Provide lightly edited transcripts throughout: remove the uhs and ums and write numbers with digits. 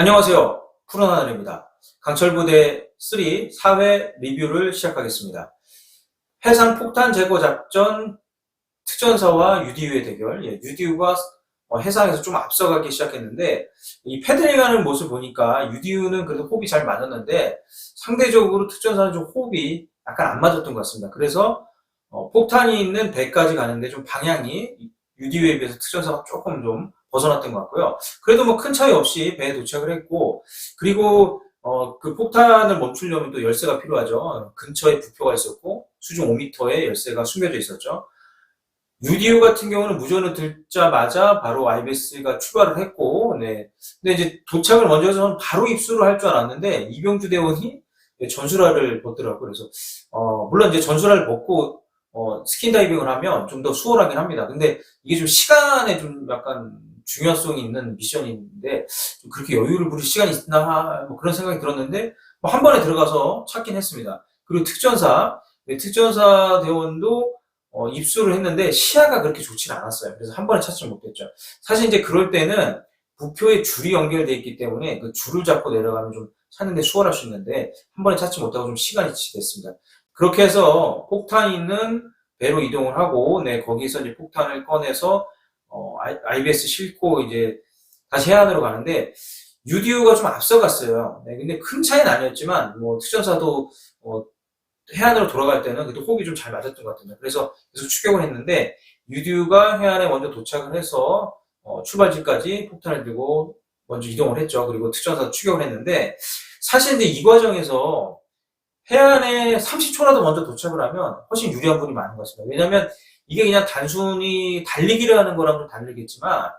안녕하세요. 푸른하늘입니다. 강철부대 3 4회 리뷰를 시작하겠습니다. 해상 폭탄 제거 작전 특전사와 UDU의 대결. UDU가 해상에서 좀 앞서가기 시작했는데 이 패드링하는 모습을 보니까 UDU는 그래도 호흡이 잘 맞았는데 상대적으로 특전사는 좀 호흡이 약간 안 맞았던 것 같습니다. 그래서 폭탄이 있는 배까지 가는데 좀 방향이 UDU에 비해서 특전사가 조금 좀 벗어났던 것 같고요. 그래도 뭐 큰 차이 없이 배에 도착을 했고, 그리고 그 폭탄을 멈추려면 또 열쇠가 필요하죠. 근처에 부표가 있었고 수중 5m에 열쇠가 숨겨져 있었죠. UDU 같은 경우는 무전을 듣자마자 바로 IBS가 출발을 했고, 네. 근데 이제 도착을 먼저 해서 바로 입수를 할 줄 알았는데 이병주 대원이 전술화를 벗더라고요. 그래서 물론 이제 전술화를 벗고 스킨다이빙을 하면 좀 더 수월하긴 합니다. 근데 이게 좀 시간에 좀 약간 중요성이 있는 미션인데 좀 그렇게 여유를 부릴 시간이 있나 뭐 그런 생각이 들었는데 뭐한 번에 들어가서 찾긴 했습니다. 그리고 특전사, 네, 특전사 대원도 입수를 했는데 시야가 그렇게 좋진 않았어요. 그래서 한 번에 찾지 못했죠. 사실 이제 그럴 때는 부표에 줄이 연결되어 있기 때문에 그 줄을 잡고 내려가면 좀 찾는데 수월할 수 있는데 한 번에 찾지 못하고 좀 시간이 지체됐습니다. 그렇게 해서 폭탄이 있는 배로 이동을 하고, 네, 거기서 이제 폭탄을 꺼내서 IBS 싣고 이제 다시 해안으로 가는데 UDU가 좀 앞서갔어요. 네, 근데 큰 차이는 아니었지만 뭐 특전사도 해안으로 돌아갈 때는 그래도 호흡이 좀 잘 맞았던 것 같습니다. 그래서 계속 추격을 했는데 UDU가 해안에 먼저 도착을 해서 출발지까지 폭탄을 들고 먼저 이동을 했죠. 그리고 특전사 추격을 했는데 사실 이제 이 과정에서 해안에 30초라도 먼저 도착을 하면 훨씬 유리한 분이 많은 것 같습니다. 왜냐하면 이게 그냥 단순히 달리기를 하는 거랑 좀 다르겠지만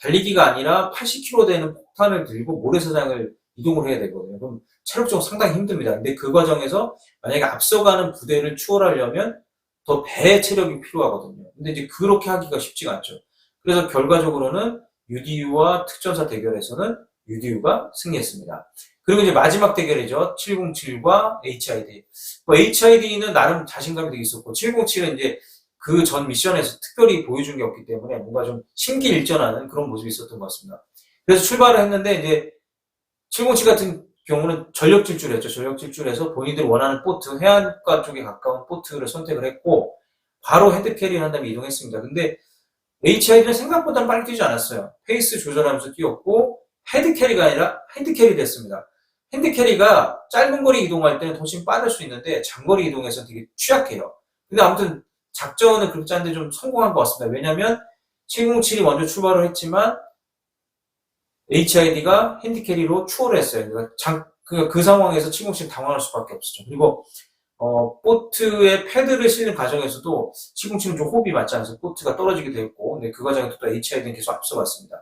달리기가 아니라 80km 되는 폭탄을 들고 모래사장을 이동을 해야 되거든요. 그럼 체력적으로 상당히 힘듭니다. 근데 그 과정에서 만약에 앞서가는 부대를 추월하려면 더 배의 체력이 필요하거든요. 근데 이제 그렇게 하기가 쉽지가 않죠. 그래서 결과적으로는 UDU와 특전사 대결에서는 UDU가 승리했습니다. 그리고 이제 마지막 대결이죠. 707과 HID. HID는 나름 자신감이 되게 있었고, 707은 이제 그 전 미션에서 특별히 보여준 게 없기 때문에 뭔가 좀 심기일전하는 그런 모습이 있었던 것 같습니다. 그래서 출발을 했는데 이제 707 같은 경우는 전력 질주를 했죠. 전력 질주를 해서 본인들이 원하는 보트, 해안가 쪽에 가까운 보트를 선택을 했고, 바로 헤드캐리를 한 다음에 이동했습니다. 근데 HID는 생각보다 빨리 뛰지 않았어요. 페이스 조절하면서 뛰었고, 헤드캐리가 아니라 핸드캐리 됐습니다. 핸드캐리가 짧은 거리 이동할 때는 훨씬 빠를 수 있는데, 장거리 이동에서 되게 취약해요. 근데 아무튼 작전을 그렇게 짰는데 좀 성공한 것 같습니다. 왜냐면 707이 먼저 출발을 했지만 HID가 핸디캐리로 추월을 했어요. 그러니까 그 상황에서 707이 당황할 수밖에 없었죠. 그리고 보트에 패드를 싣는 과정에서도 707은 좀 호흡이 맞지 않아서 보트가 떨어지게 되었고, 근데 그 과정에서 또 HID는 계속 앞서갔습니다.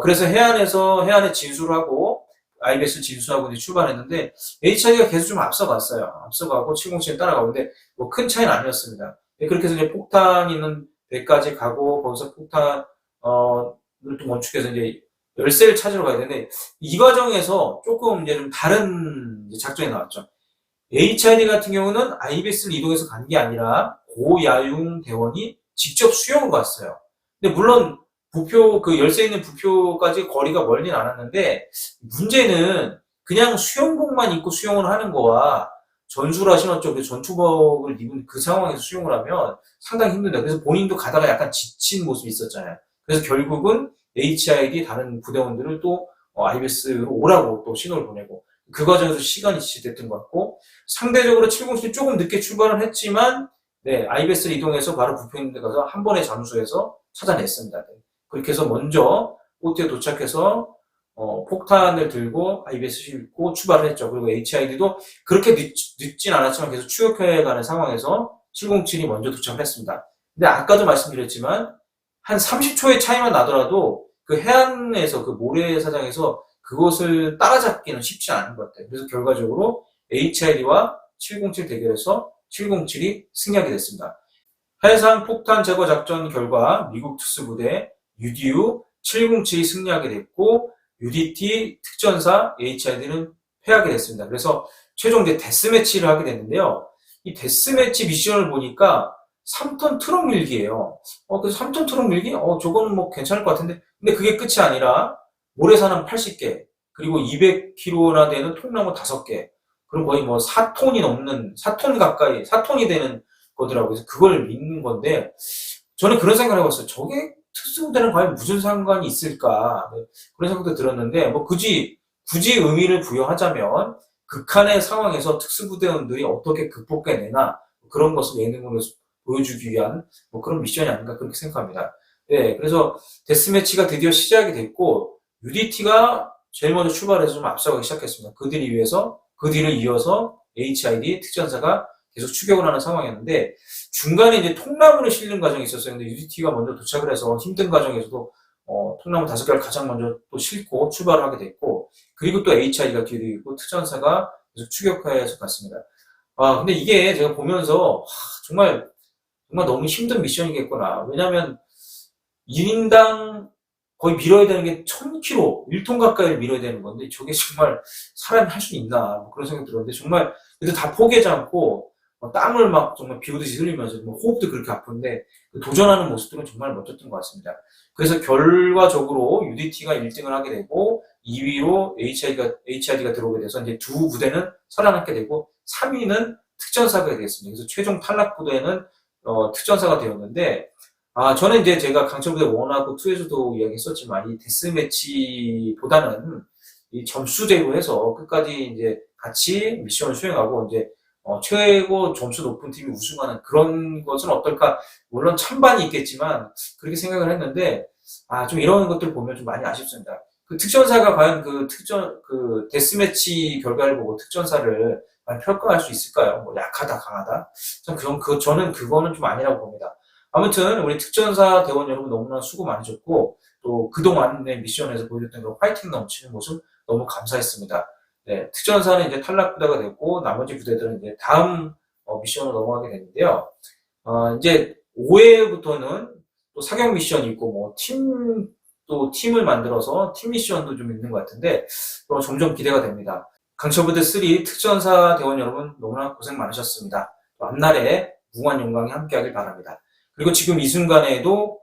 그래서 해안에 진수를 하고 IBS 진수하고 이제 출발했는데 HID가 계속 좀 앞서갔어요. 앞서가고 707은 따라가고, 근데 뭐 큰 차이는 아니었습니다. 그렇게 해서 이제 폭탄 있는 배까지 가고 거기서 폭탄을 또 원축해서 이제 열쇠를 찾으러 가야 되는데 이 과정에서 조금 이제 좀 다른 이제 작전이 나왔죠. HID 같은 경우는 IBS를 이동해서 간 게 아니라 고야용 대원이 직접 수영을 갔어요. 근데 물론 부표 그 열쇠 있는 부표까지 거리가 멀진 않았는데 문제는 그냥 수영복만 입고 수영을 하는 거와 전술화 신었죠. 그 전투복을 입은 그 상황에서 수영을 하면 상당히 힘든다. 그래서 본인도 가다가 약간 지친 모습이 있었잖아요. 그래서 결국은 HID 다른 부대원들을 또 IBS로 오라고 또 신호를 보내고 그 과정에서 시간이 지체됐던 것 같고 상대적으로 707이 조금 늦게 출발을 했지만 네, IBS를 이동해서 바로 부표 있는 데 가서 한 번에 잠수해서 찾아냈습니다. 네. 그렇게 해서 먼저 보트에 도착해서 폭탄을 들고 IBS 싣고 출발을 했죠. 그리고 HID도 그렇게 늦진 않았지만 계속 추격해가는 상황에서 707이 먼저 도착을 했습니다. 근데 아까도 말씀드렸지만 한 30초의 차이만 나더라도 그 해안에서 그 모래사장에서 그것을 따라잡기는 쉽지 않은 것 같아요. 그래서 결과적으로 HID와 707 대결에서 707이 승리하게 됐습니다. 해상 폭탄 제거 작전 결과 미국 특수부대 UDU 707이 승리하게 됐고 UDT 특전사 HID는 패하게 됐습니다. 그래서 최종 이제 데스매치를 하게 됐는데요. 이 데스매치 미션을 보니까 3톤 트럭 밀기예요. 그래서 3톤 트럭 밀기? 저거는 뭐 괜찮을 것 같은데. 근데 그게 끝이 아니라 모래사장 80개, 그리고 200kg나 되는 통나무 5개. 그럼 거의 뭐 4톤이 넘는, 4톤 가까이, 4톤이 되는 거더라고요. 그래서 그걸 믿는 건데, 저는 그런 생각을 해봤어요. 저게 특수부대는 과연 무슨 상관이 있을까? 네, 그런 생각도 들었는데, 뭐 굳이 의미를 부여하자면, 극한의 상황에서 특수부대원들이 어떻게 극복해내나, 그런 것을 예능으로 보여주기 위한 뭐 그런 미션이 아닌가 그렇게 생각합니다. 네, 그래서 데스매치가 드디어 시작이 됐고, UDT가 제일 먼저 출발해서 좀 앞서가기 시작했습니다. 그 뒤를 이어서 HID 특전사가 계속 추격을 하는 상황이었는데, 중간에 이제 통나무를 실는 과정이 있었어요. 근데 UDT가 먼저 도착을 해서 힘든 과정에서도 통나무 5개를 가장 먼저 또 싣고 출발을 하게 됐고, 그리고 또 HID가 뒤에 있고 특전사가 계속 추격해서 갔습니다. 아, 근데 이게 제가 보면서 정말 너무 힘든 미션이겠구나. 왜냐면 1인당 거의 밀어야 되는 게 1000kg, 1톤 가까이를 밀어야 되는 건데, 저게 정말 사람이 할 수 있나, 뭐 그런 생각이 들었는데, 정말, 그래도 다 포기하지 않고, 땀을 막 정말 비 오듯이 흘리면서, 뭐 호흡도 그렇게 아픈데, 그 도전하는 모습들은 정말 멋졌던 것 같습니다. 그래서 결과적으로 UDT가 1등을 하게 되고, 2위로 HID가 들어오게 돼서, 이제 두 부대는 살아남게 되고, 3위는 특전사가 되겠습니다. 그래서 최종 탈락 부대는, 특전사가 되었는데, 아, 저는 이제 제가 강철부대 1하고 2에서도 이야기했었지만, 이 데스매치보다는 이 점수제로 해서 끝까지 이제 같이 미션을 수행하고, 이제, 최고 점수 높은 팀이 우승하는 그런 것은 어떨까? 물론 찬반이 있겠지만, 그렇게 생각을 했는데, 아, 좀 이런 것들 보면 좀 많이 아쉽습니다. 그 특전사가 과연 그 데스매치 결과를 보고 특전사를 과연 평가할 수 있을까요? 뭐 약하다, 강하다? 저는 그거는 좀 아니라고 봅니다. 아무튼 우리 특전사 대원 여러분 너무나 수고 많으셨고, 또 그동안의 미션에서 보여줬던 그 파이팅 넘치는 모습 너무 감사했습니다. 네, 특전사는 이제 탈락 부대가 됐고, 나머지 부대들은 이제 다음 미션으로 넘어가게 됐는데요. 이제 5회부터는 또 사격 미션이 있고, 뭐 또 팀을 만들어서 팀 미션도 좀 있는 것 같은데, 점점 기대가 됩니다. 강철부대 3 특전사 대원 여러분 너무나 고생 많으셨습니다. 또 앞날에 무한 영광이 함께하길 바랍니다. 그리고 지금 이 순간에도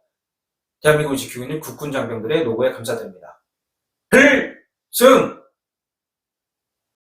대한민국을 지키고 있는 국군 장병들의 노고에 감사드립니다. 필승!